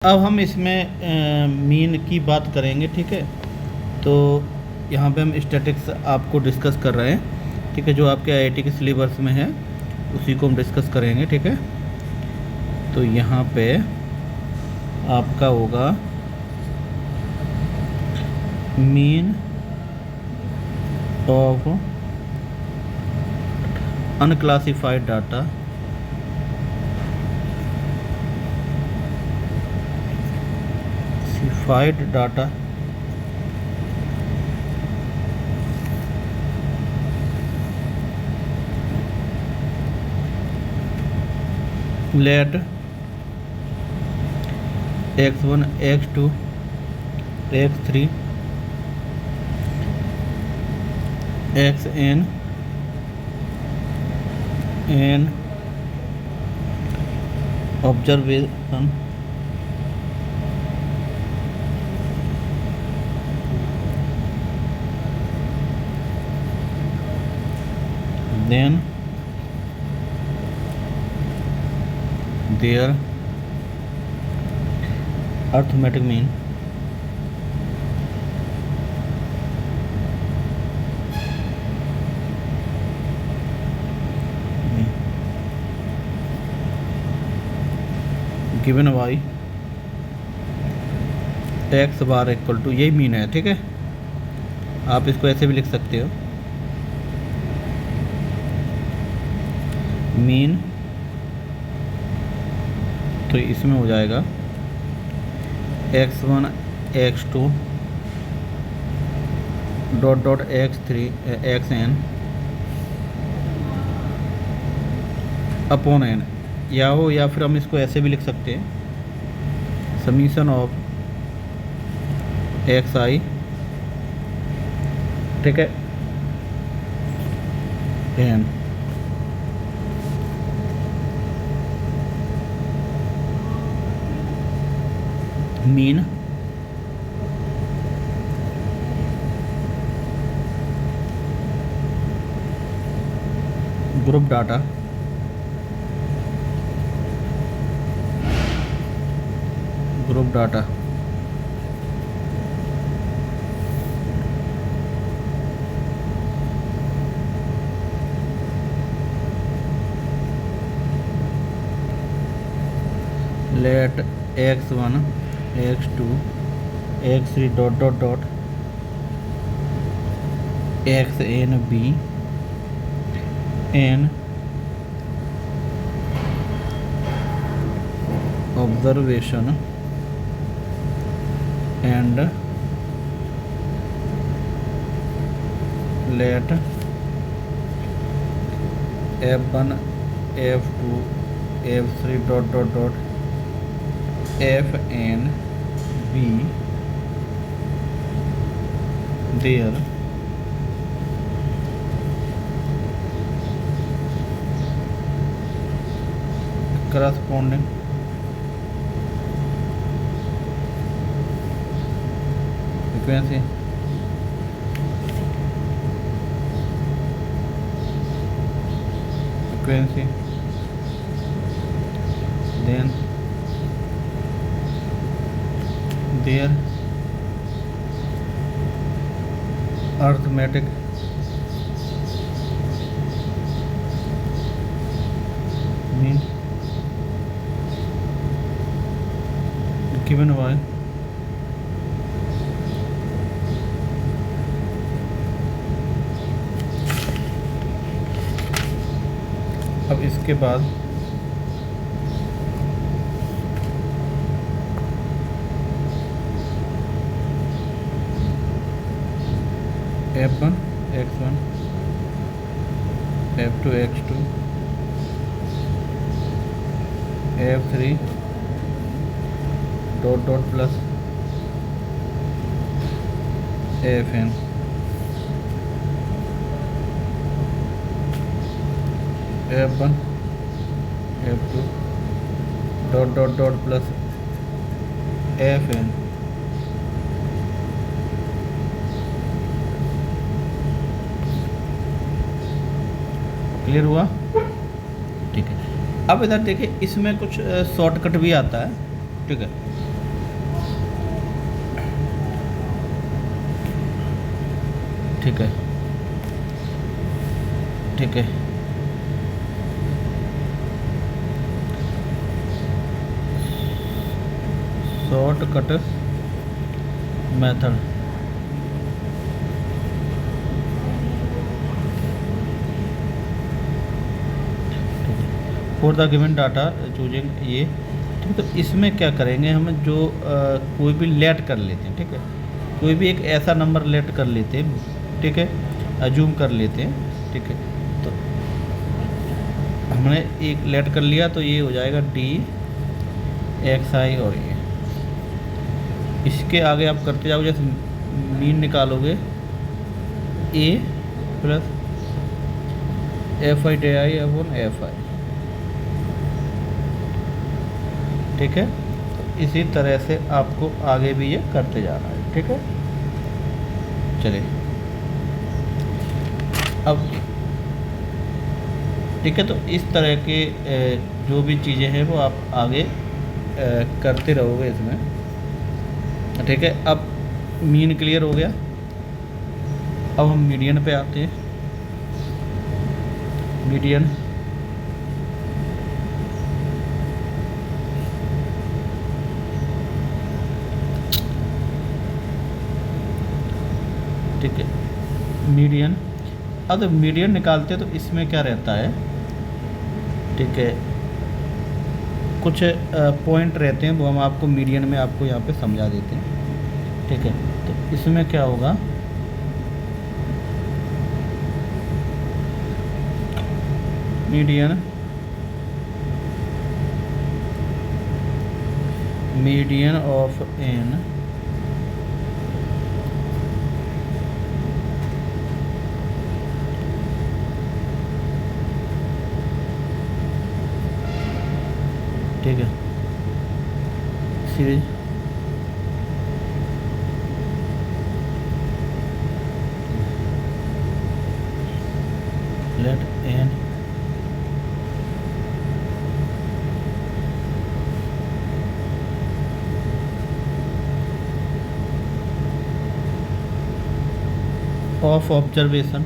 अब हम इसमें मीन की बात करेंगे, ठीक है। तो यहाँ पे हम स्टैटिक्स आपको डिस्कस कर रहे हैं, ठीक है, जो आपके आईआईटी के सिलेबस में है उसी को हम डिस्कस करेंगे, ठीक है। तो यहाँ पे आपका होगा mean of unclassified data data let x1 x2 x3 xn n observation then their arithmetic mean given y x bar equal to, यही मीन है, ठीक है। आप इसको ऐसे भी लिख सकते हो, मीन तो इसमें हो जाएगा x1 x2 dot dot x3 xn upon n, या फिर हम इसको ऐसे भी लिख सकते हैं, समीशन ऑफ xi, ठीक है, n mean group data let x1 x2 x3 dot dot dot xn b n observation and let f1 f2 f3 dot dot dot fn be their corresponding frequency then their arithmetic mean given y अब इसके बाद f1 x1 f2 x2 f3 dot dot plus fn f1 f2 dot dot dot plus fn clear हुआ, ठीक है। अब इधर देखिए, इसमें कुछ शॉर्टकट भी आता है, ठीक है। ठीक है, ठीक है। Shortcut method, for the given data choosing ये, ठीक है। तो इसमें क्या करेंगे हम, जो कोई भी लेट कर लेते हैं, ठीक है, कोई भी एक ऐसा नंबर लेट कर लेते हैं, ठीक है, अज्यूम कर लेते हैं, ठीक है। तो हमने एक लेट कर लिया तो ये हो जाएगा डी एक्स आई, और ये इसके आगे आप करते जाओगे, जैसे मीन निकालोगे A plus F I D I upon F I, ठीक है। तो इसी तरह से आपको आगे भी ये करते जाना है, ठीक है। चलिए अब, ठीक है, तो इस तरह के जो भी चीज़ें हैं वो आप आगे करते रहोगे इसमें, ठीक है। अब मीन क्लियर हो गया, अब हम मीडियन पे आते हैं। मीडियन, ठीक है, मीडियन। अब तो मीडियन निकालते हैं तो इसमें क्या रहता है, ठीक है, कुछ पॉइंट रहते हैं वो हम आपको मीडियन में आपको यहाँ पे समझा देते हैं, ठीक है। तो इसमें क्या होगा, मीडियन, मीडियन ऑफ एन ठीक है, series let N of observation,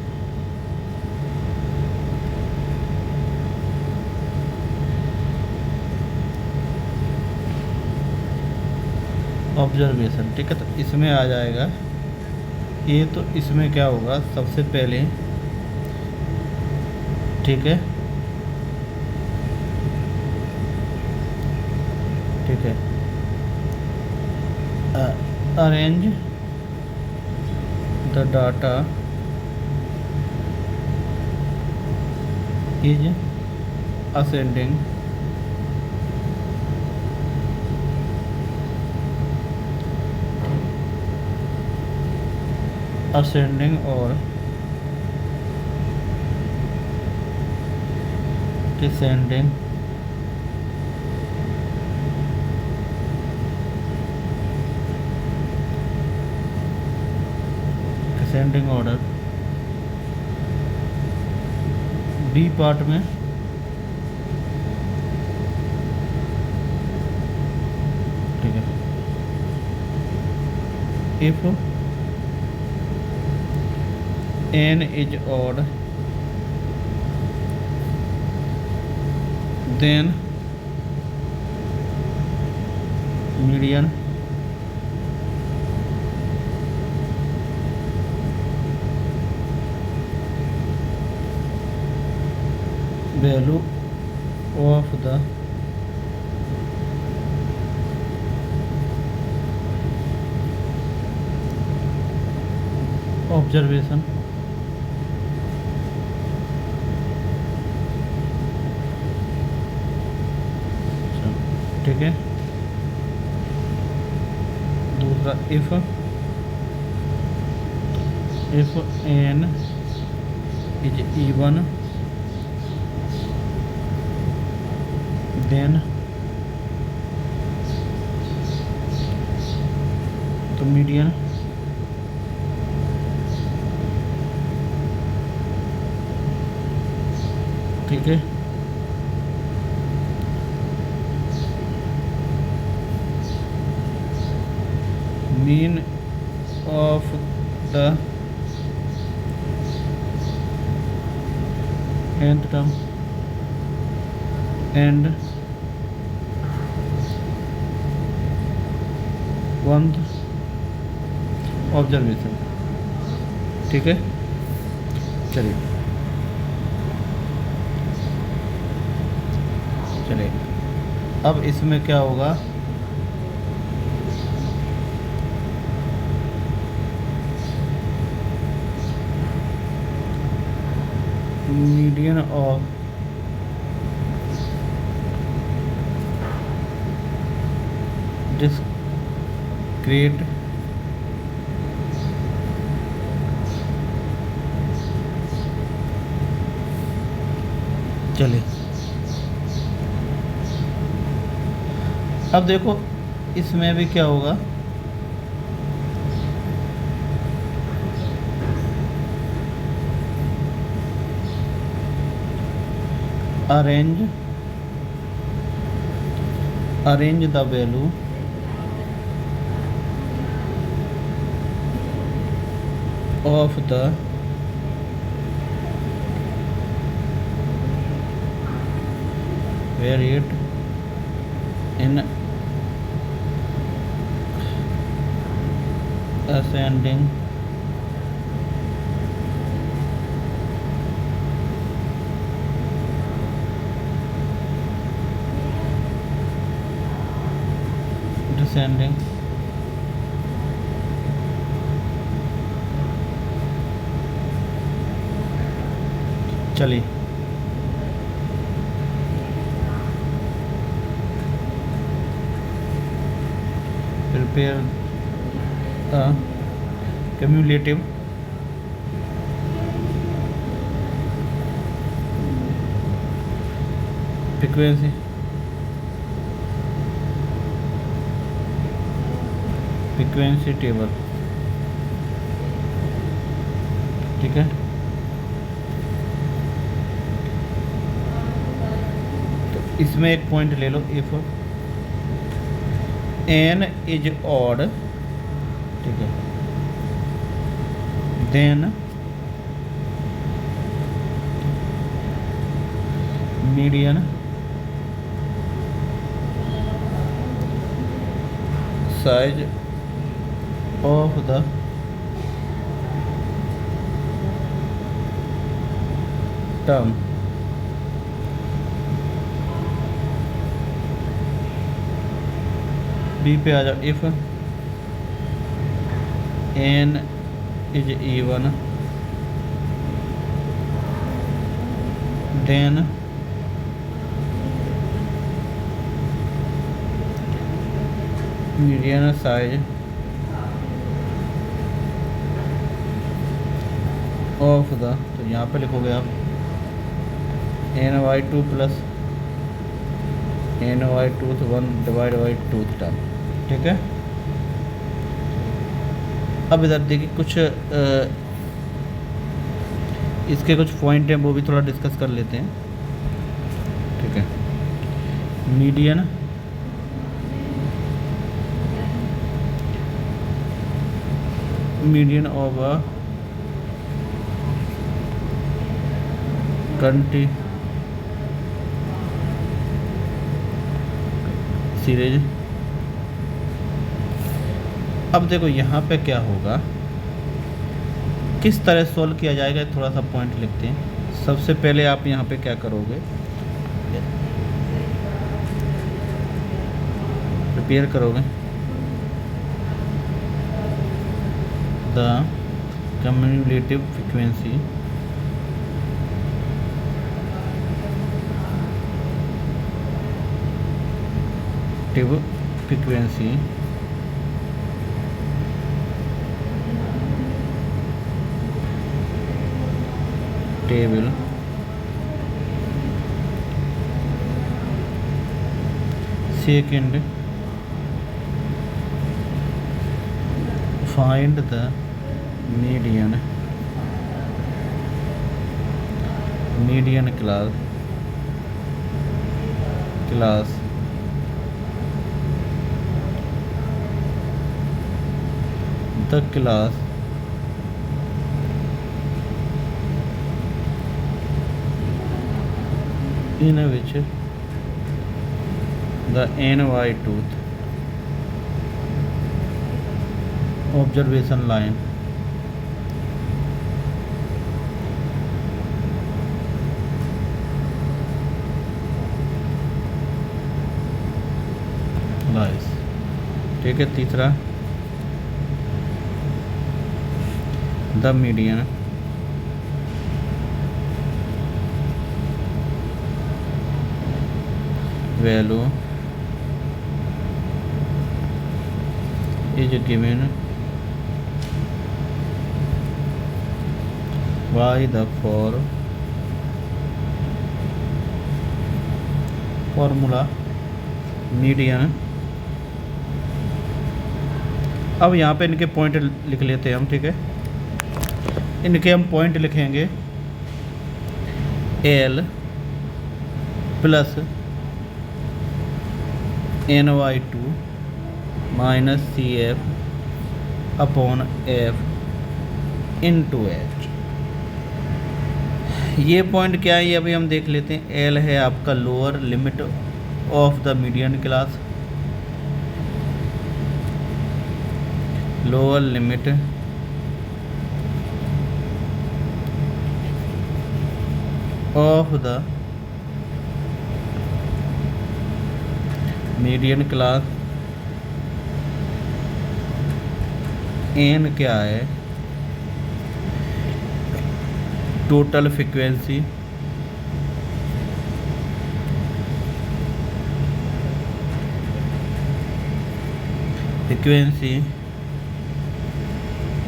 observation, ठीक है। तो इसमें आ जाएगा ये, तो इसमें क्या होगा, सबसे पहले, ठीक है, ठीक है, arrange the data is ascending और descending order। बी पार्ट में, ठीक है, if n is odd then median value of the observation ठीक है। दूसरा if n is even then तो मीडियन, ठीक है। Mean of the nth term and 1th observation. ठीक है, चलिए चलिए अब इसमें क्या होगा, मीडियन ऑफ डिस्क्रीट चलिए अब देखो इसमें भी क्या होगा, arrange the value of the variate in ascending descending चलिए prepare cumulative frequency टेबल। ठीक है, तो इसमें एक पॉइंट ले लो, इफ n इज ऑड, ठीक है, then median size of the term be पे आ जाओ, इफ n इज even then median size of the, तो यहाँ पे लिखोगे आप ny2 plus ny2 1 divide by 2 term. ठीक है, अब इधर देखिए कुछ इसके कुछ पॉइंट हैं वो भी थोड़ा डिस्कस कर लेते हैं। ठीक है, median of a country series. अब देखो यहाँ पे क्या होगा, किस तरह सोल्व किया जाएगा, थोड़ा सा पॉइंट लिखते हैं। सबसे पहले आप यहाँ पे क्या करोगे, प्रिपेयर करोगे the cumulative frequency table second find the median class the class in which the NY tooth observation line lies। ठीक है। तीसरा, the median value is given by the formula median। अब यहाँ पे इनके पॉइंट लिख लेते हैं हम। ठीक है, इनके हम पॉइंट लिखेंगे L plus NY2 minus CF upon F into H। ये पॉइंट क्या है ये अभी हम देख लेते हैं। L है आपका lower limit of the median class, lower limit of the median class. N क्या है, टोटल फ्रीक्वेंसी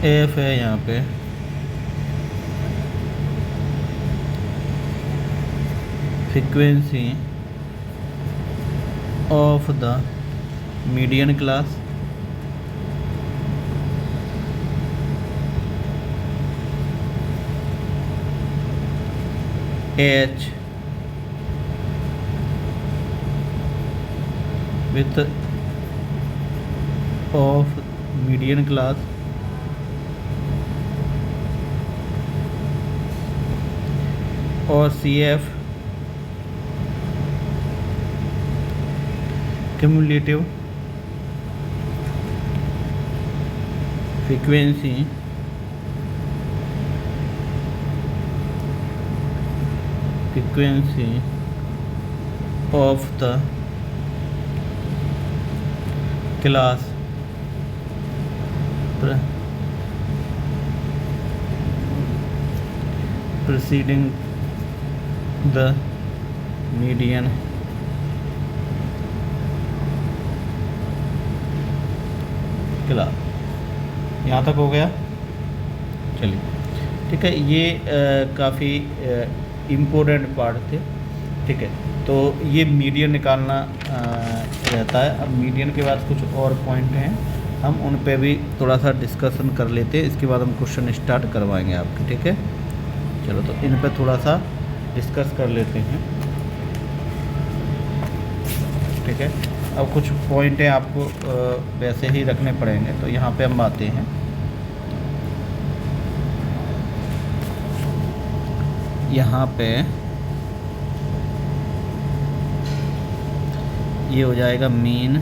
एफ है यहाँ पे, frequency of the median class, H with of median class, और C F cumulative frequency of the class preceding the median class. यहाँ तक हो गया। चलिए ठीक है, ये काफ़ी इम्पोर्टेंट पार्ट थे। ठीक है, तो ये मीडियन निकालना रहता है। अब मीडियन के बाद कुछ और पॉइंट हैं, हम उन पे भी थोड़ा सा डिस्कशन कर लेते हैं। इसके बाद हम क्वेश्चन स्टार्ट करवाएंगे आपके। ठीक है, चलो तो इन पे थोड़ा सा डिस्कस कर लेते हैं। ठीक है, अब कुछ पॉइंट हैं आपको वैसे ही रखने पड़ेंगे। तो यहाँ पे हम आते हैं, यहाँ पे ये हो जाएगा mean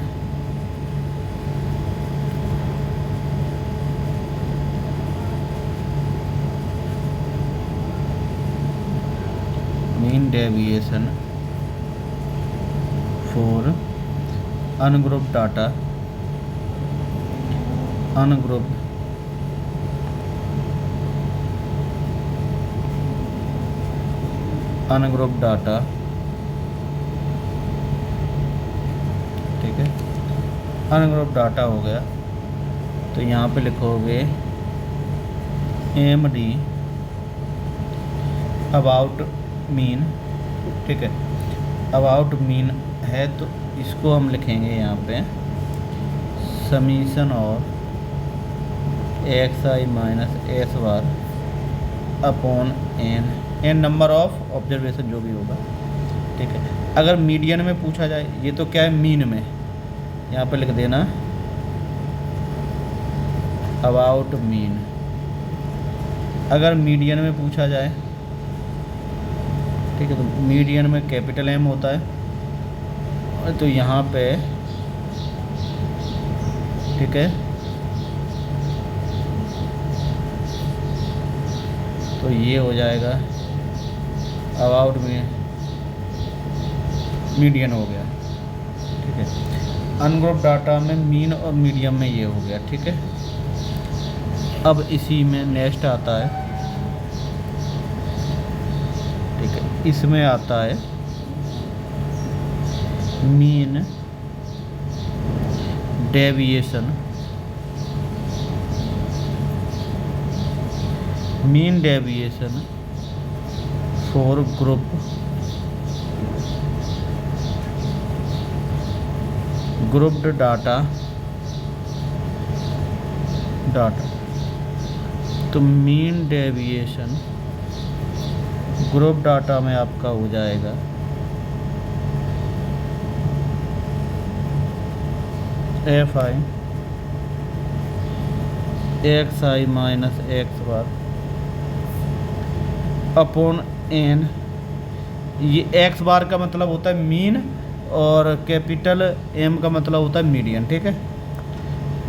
deviation for ungroup data, ungroup data. ठीक है, अनग्रुप डाटा हो गया। तो यहाँ पे लिखोगे MD अबाउट मीन। ठीक है, अबाउट मीन है तो इसको हम लिखेंगे यहाँ पे समीशन और XI minus S bar upon N number of observation जो भी होगा। ठीक है, अगर मीडियन में पूछा जाए, ये तो क्या है मीन में, यहाँ पे लिख देना अबाउट मीन। अगर मीडियन में पूछा जाए, ठीक है। तो मीडियन में कैपिटल एम होता है, तो यहाँ पे ठीक है, तो ये हो जाएगा अबाउट में मीडियन हो गया, ठीक है। अनग्रुप डाटा में मीन और मीडियम में ये हो गया, ठीक है। अब इसी में नेक्स्ट आता है, ठीक है, इसमें आता है mean deviation. Mean deviation for grouped data. तो मीन डेविएशन ग्रुप डाटा में आपका हो जाएगा F I X I minus X bar upon N. ये एक्स बार का मतलब होता है मीन और कैपिटल एम का मतलब होता है मीडियन, ठीक है।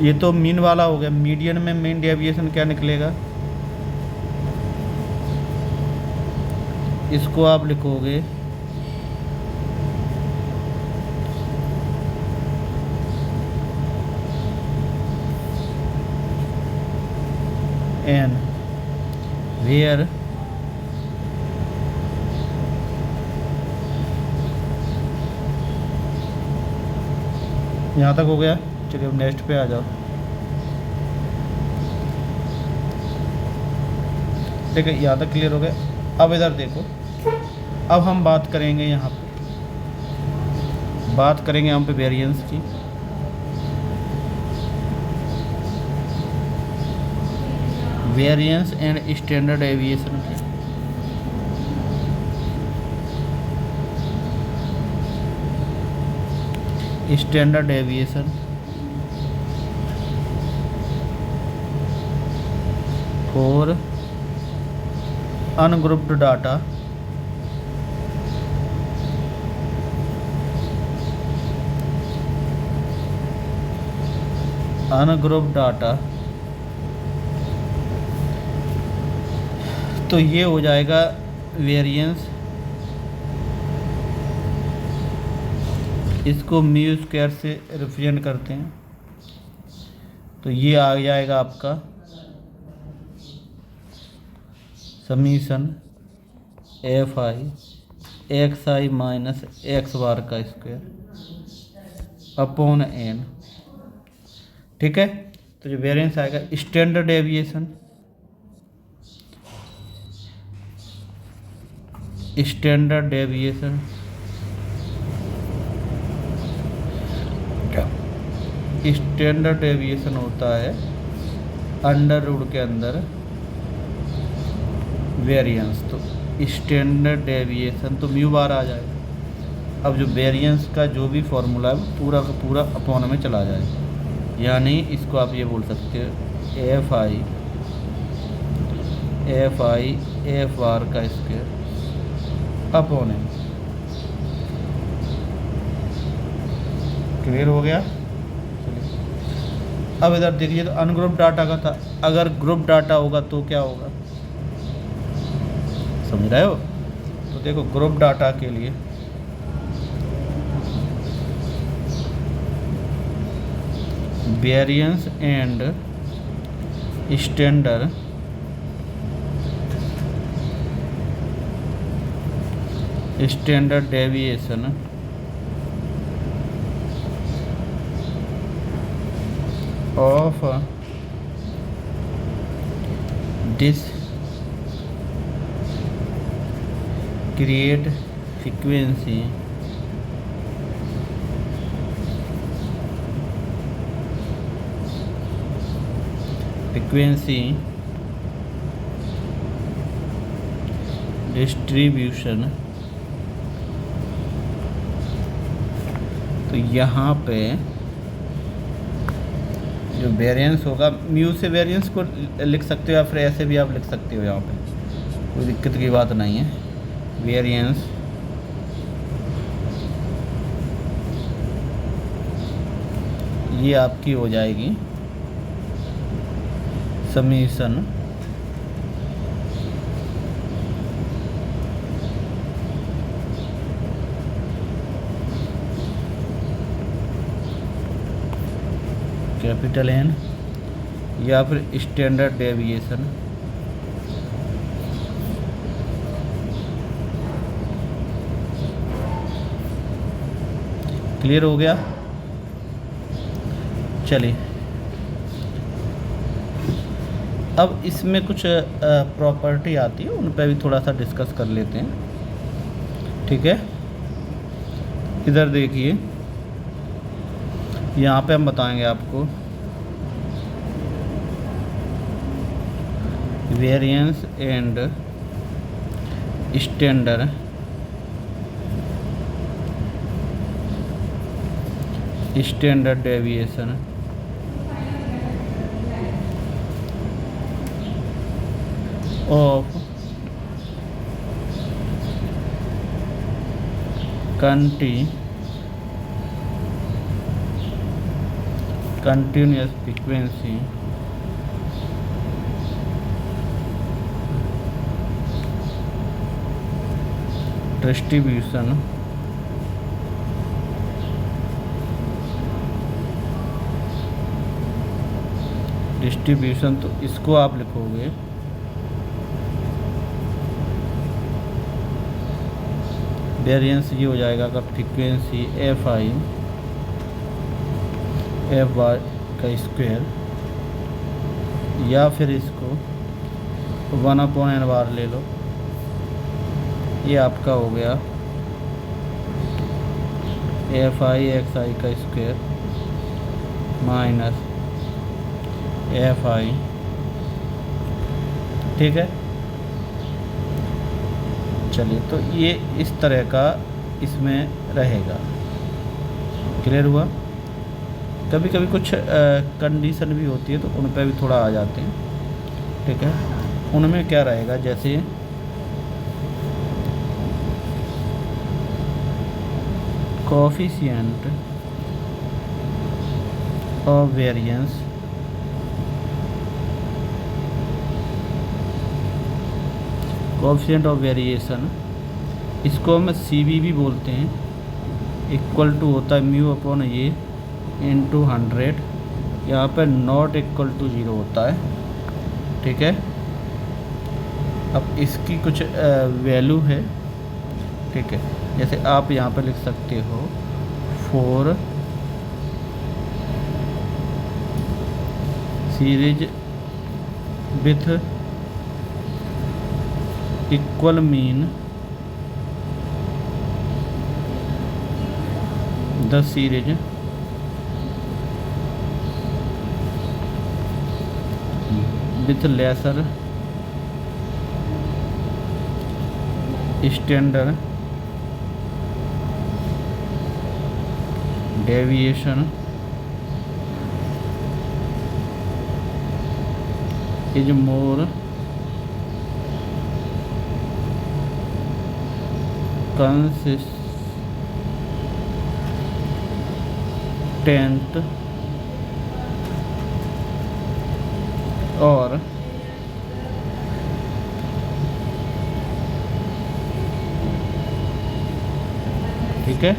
ये तो मीन वाला हो गया। मीडियन में मीन डेविएशन क्या निकलेगा, इसको आप लिखोगे एन वेयर यहाँ तक हो गया। चलिए अब नेक्स्ट पे आ जाओ, ठीक है, यहाँ तक क्लियर हो गया। अब इधर देखो, अब हम बात करेंगे यहाँ पे वेरिएंस की। वेरिएंस एंड स्टैंडर्ड डेविएशन की। Standard deviation for ungrouped data तो ये हो जाएगा वेरिएंस। इसको म्यू स्क्वायर से रिप्रेजेंट करते हैं, तो ये आ जाएगा आपका summation F I X I minus X bar का स्क्वायर अपॉन एन, ठीक है। तो जो वेरिएंस आएगा स्टैंडर्ड डेविएशन, स्टैंडर्ड डेविएशन होता है अंडर रूट के अंदर वेरिएंस। तो स्टैंडर्ड डेविएशन तो म्यू बार आ जाएगा। अब जो वेरिएंस का जो भी फॉर्मूला है वो पूरा का पूरा अपॉन में चला जाएगा, यानी इसको आप ये बोल सकते हो एफ आई एफ बार का स्क्वायर अपॉन एम। क्लियर हो गया। अब इधर देखिए, तो अनग्रुप डाटा का था, अगर ग्रुप डाटा होगा तो क्या होगा, समझ रहे हो। तो देखो ग्रुप डाटा के लिए variance and standard deviation of discrete frequency distribution। तो यहाँ पे जो वेरिएंस होगा, म्यू से वेरिएंस को लिख सकते हो या फिर ऐसे भी आप लिख सकते हो, यहाँ पे कोई दिक्कत की बात नहीं है। वेरिएंस ये आपकी हो जाएगी समीशन कैपिटल एन या फिर स्टैंडर्ड डेविएशन क्लियर हो गया। चलिए अब इसमें कुछ प्रॉपर्टी आती है, उन पर भी थोड़ा सा डिस्कस कर लेते हैं। ठीक है, इधर देखिए, यहाँ पे हम बताएंगे आपको variance and standard deviation of continuous frequency distribution तो इसको आप लिखोगे वेरिएंस ये हो जाएगा का frequency F I F bar का स्क्वायर, या फिर इसको 1/n ले लो, ये आपका हो गया एफ आई एक्स आई का स्क्वायर माइनस एफ आई। ठीक है, चलिए तो ये इस तरह का इसमें रहेगा। क्लियर हुआ। कभी कभी कुछ कंडीशन भी होती है तो उन पर भी थोड़ा आ जाते हैं। ठीक है, उनमें क्या रहेगा, जैसे coefficient of variance coefficient of variation, इसको हम CB भी बोलते हैं, इक्वल टू होता है म्यू अपॉन ये इंटू 100, यहाँ पर नॉट इक्वल टू 0 होता है। ठीक है, अब इसकी कुछ वैल्यू है। ठीक है, जैसे आप यहाँ पर लिख सकते हो 4 series with equal mean the series with lesser standard deviation is more consistent और ठीक है।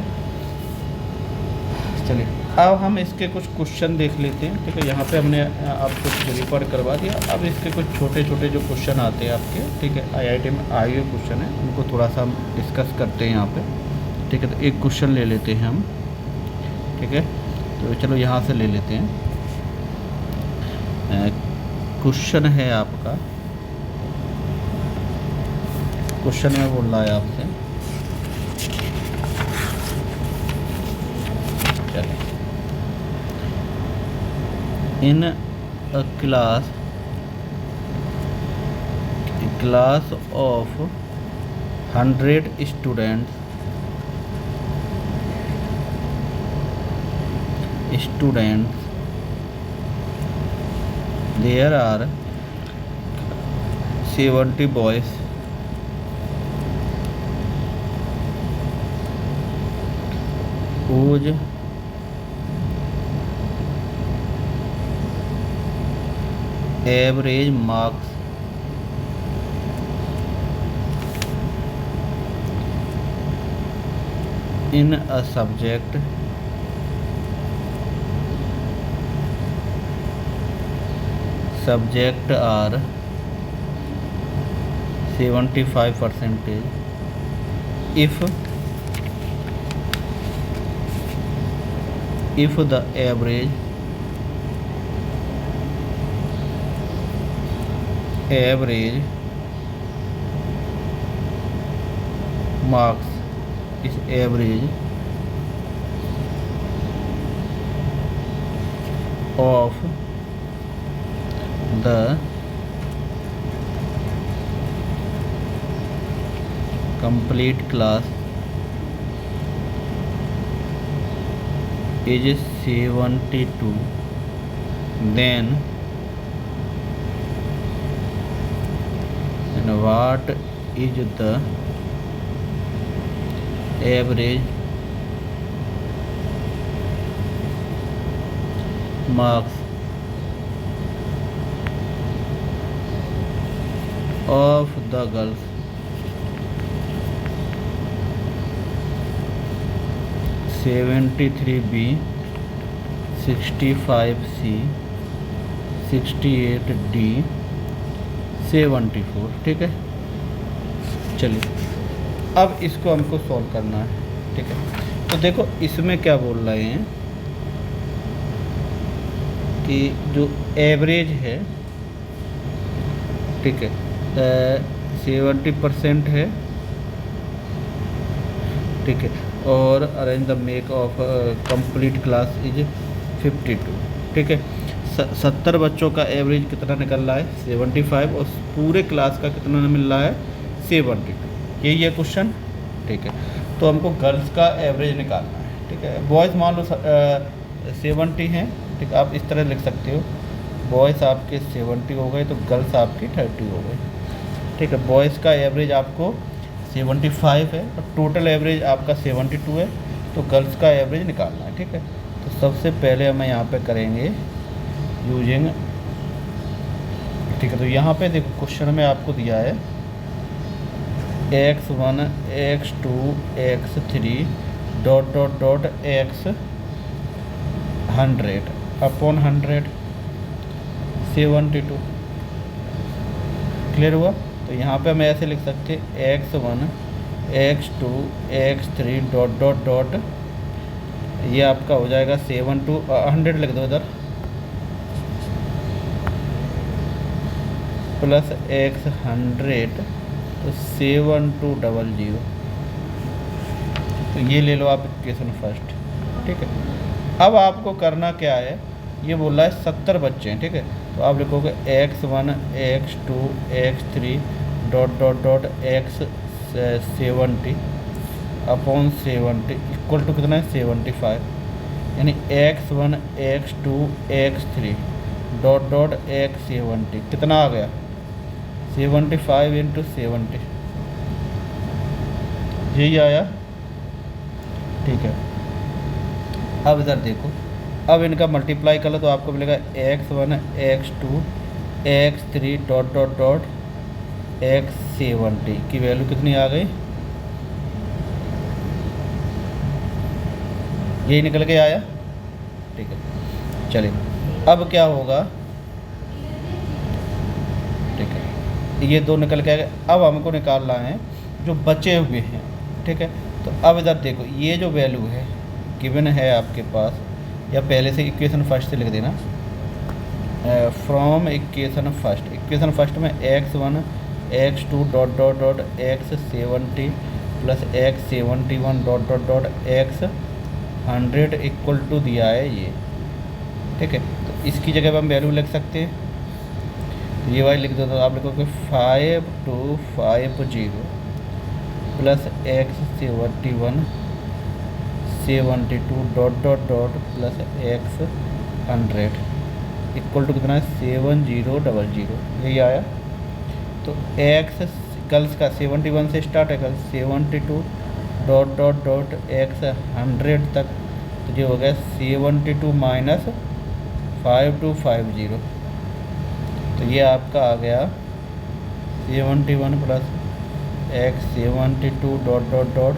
चलिए अब हम इसके कुछ क्वेश्चन देख लेते हैं। ठीक है, यहाँ पे हमने आपको रिकॉर्ड करवा दिया। अब इसके कुछ छोटे छोटे जो क्वेश्चन आते हैं आपके, ठीक है, IIT में आए हुए क्वेश्चन है, उनको थोड़ा सा हम डिस्कस करते हैं यहाँ पे। ठीक है, तो एक क्वेश्चन ले लेते हैं हम। ठीक है, तो चलो यहाँ से ले लेते हैं। क्वेश्चन है आपका, क्वेश्चन में बोल रहा है आपसे, चलिए, in a class of 100 students there are 70 boys whose average marks in a subject are 75% if the average marks is average of the complete class is 72, then what is the average marks of the girls? (73B, 65C, 68D, 74। ठीक है, चलिए अब इसको हमको solve करना है। ठीक है, तो देखो इसमें क्या बोल रहे हैं कि जो एवरेज है, ठीक है, 70% है। ठीक है, और arrange the make of complete class is 52। ठीक है, 70 बच्चों का एवरेज कितना निकल रहा है 75, और पूरे क्लास का कितना मिल रहा है 72। यही है क्वेश्चन। ठीक है, तो हमको गर्ल्स का एवरेज निकालना है। ठीक है, बॉयज़ मान लो 70 हैं। ठीक है, आप इस तरह लिख सकते हो, बॉयज़ आपके 70 हो गए तो गर्ल्स आपकी 30 हो गए। ठीक है, बॉयज़ का एवरेज आपको 75 है और टोटल एवरेज आपका 72 है, तो गर्ल्स का एवरेज निकालना है। ठीक है, तो सबसे पहले हमें यहाँ पे करेंगे यूजिंग। ठीक है, तो यहाँ पे देखो क्वेश्चन में आपको दिया है x1 x2 x3 dot dot dot x 100 upon 100 72। Clear हुआ? तो यहाँ पे हम ऐसे लिख सकते हैं x1 x2 x3 dot dot dot, ये आपका हो जाएगा 100 लिख दो इधर, प्लस x 100 तो 7200। तो ये ले लो आप इक्वेशन फर्स्ट। ठीक है, अब आपको करना क्या है, ये बोल रहा है 70 बच्चे हैं। ठीक है, तो आप लिखोगे x1 x2 x3 dot dot dot x 70 upon 70 equal to कितना है 75, यानी x1 x2 x3 dot dot x 70 कितना आ गया 75 इंटू 70, यही आया। ठीक है, अब इधर देखो, अब इनका मल्टीप्लाई कर लो तो आपको मिलेगा x1 x2 x3 dot dot dot x 70 की वैल्यू कितनी आ गई, यही निकल के आया। ठीक है, चलिए अब क्या होगा, ठीक है, ये दो निकल के आ गए। अब हमको निकालना है जो बचे हुए हैं। ठीक है, तो अब इधर देखो, ये जो वैल्यू है गिवन है आपके पास, या पहले से इक्वेशन फर्स्ट से लिख देना, फ्रॉम इक्वेशन फर्स्ट में x1 x2 dot dot dot x 70 plus x 71 dot dot dot x 100 equal to दिया है ये। ठीक है, तो इसकी जगह पर हम वैल्यू लिख सकते हैं, तो ये वाली लिख दो, तो आप लिखोगे 5250 plus x 71 72 dot dot dot plus x 100 equal to कितना है 7000, यही आया। तो x गर्ल्स का 71 से स्टार्ट है, girls 72 dot dot dot x 100 तक तो ये हो गया 72 माइनस 5250, तो ये आपका आ गया 71 plus x 72 dot dot dot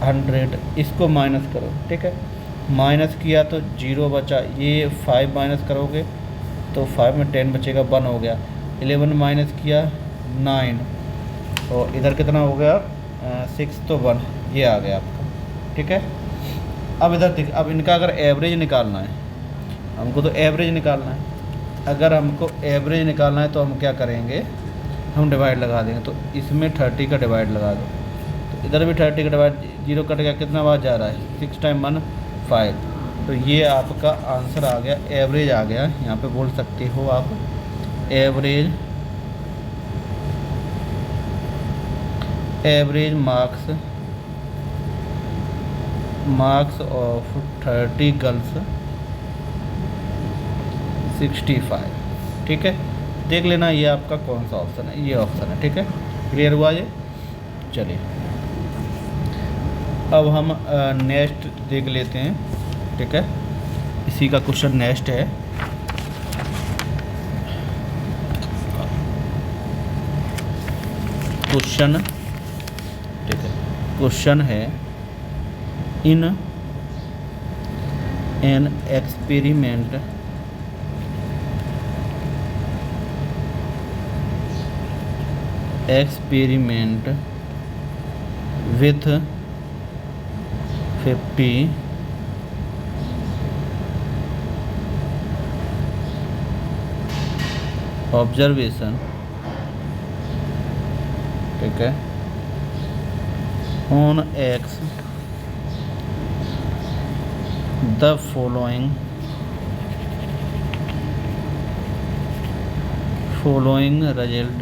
100, इसको माइनस करो। ठीक है, माइनस किया तो 0 बचा, ये 5 माइनस करोगे तो 5 में 10 बचेगा, 1 हो गया। 11 माइनस किया 9, और इधर कितना हो गया 6, तो 1, ये आ गया आपका। ठीक है, अब इधर देख, अब इनका अगर एवरेज निकालना है हमको, तो एवरेज निकालना है। अगर हमको एवरेज निकालना है तो हम क्या करेंगे, हम डिवाइड लगा देंगे। तो इसमें 30 का डिवाइड लगा दो, तो इधर भी 30 का डिवाइड, 0 कट गया, कितना बार जा रहा है 6 टाइम 1 5, तो ये आपका आंसर आ गया, एवरेज आ गया। यहाँ पे बोल सकते हो आप एवरेज मार्क्स ऑफ 30 गर्ल्स 65। ठीक है, देख लेना ये आपका कौन सा ऑप्शन है, ये ऑप्शन है। ठीक है, क्लियर हुआ ये। चलिए अब हम नेक्स्ट देख लेते हैं। ठीक है, इसी का क्वेश्चन नेक्स्ट है। क्वेश्चन, ठीक है, क्वेश्चन है in an experiment with 50 observation, ठीक है, on X the following result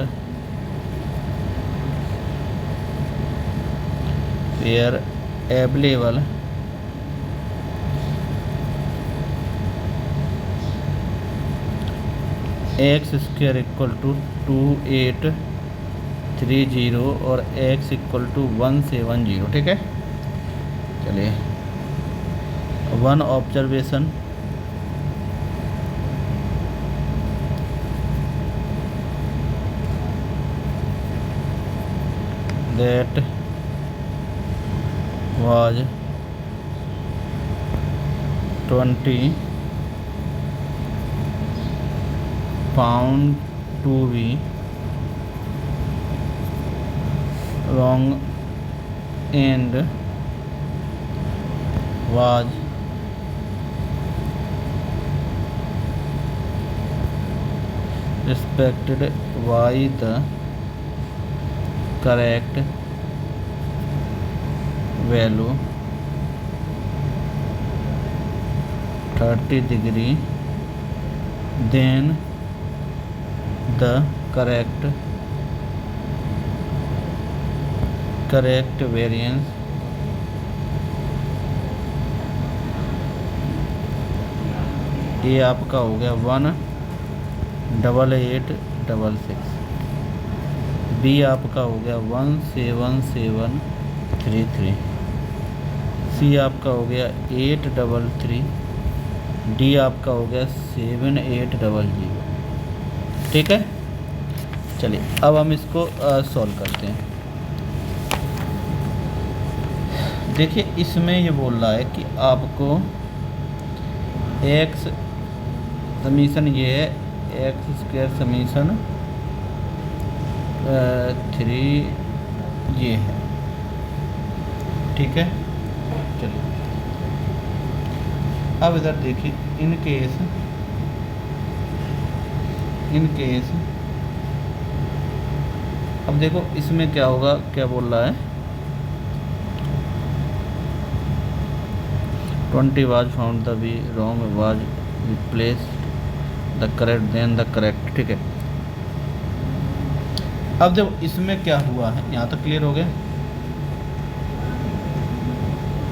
were available x square equal to 2830 और x इक्वल टू 170। ठीक है, चलिए 1 observation that was 20 found to be wrong and was respected by the correct value 30 degree, then the correct variance ये आपका हो गया 18866, B आपका हो गया 17733, सी आपका हो गया 833, डी आपका हो गया 7800। ठीक है, चलिए अब हम इसको सॉल्व करते हैं। देखिए इसमें ये बोल रहा है कि आपको एक्स समीशन ये है, एक्स स्क्वायर समीशन 3 ये है। ठीक है, चलिए अब इधर देखिए इन केस अब देखो इसमें क्या होगा, क्या बोल रहा है 20 was found the be wrong was replace the correct then the correct. ठीक है, अब जब इसमें क्या हुआ है यहाँ तक क्लियर हो गया।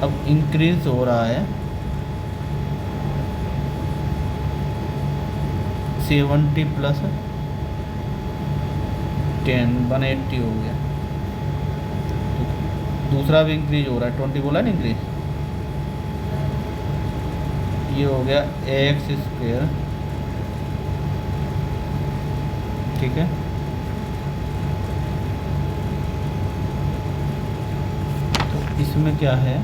अब इंक्रीज हो रहा है 70 प्लस 10 180 हो गया। दूसरा भी इंक्रीज हो रहा है, 20 बोला ना इंक्रीज, ये हो गया एक्स स्क्वायर, ठीक है। तो इसमें क्या है,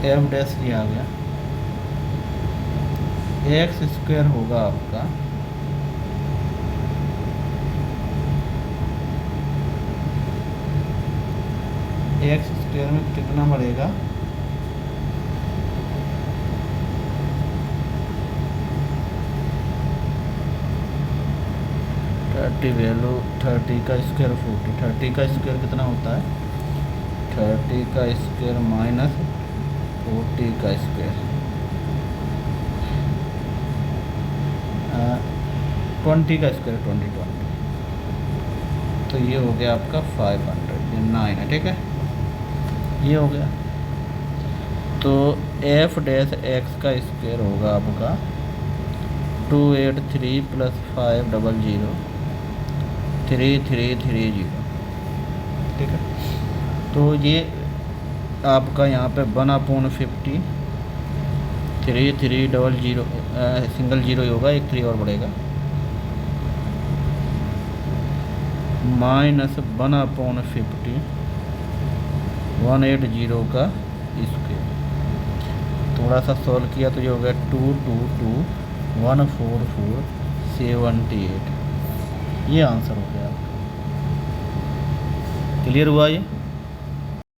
एफ डैश ये आ गया, एक्स स्क्वायर होगा आपका एक्स स्क्वायर में कितना बढ़ेगा, वैल्यू 30 का स्क्वायर 40, 30 का स्क्वायर कितना होता है, 30 का स्क्वायर माइनस 40 का स्क्वायर, 20 का स्क्वायर 20, तो ये हो गया आपका 500, ये 9 है, ठीक है। ये हो गया। तो एफ डैश एक्स का स्क्वायर होगा आपका 283 प्लस 500 3330, ठीक है। तो ये आपका यहाँ पे 1/50 3300 सिंगल जीरो ही होगा, एक 3 और बढ़ेगा, माइनस 1/50 180 का स्क्वायर। थोड़ा सा सॉल्व किया तो ये हो गया 222,144,78। ये आंसर हो गया। क्लियर हुआ ये?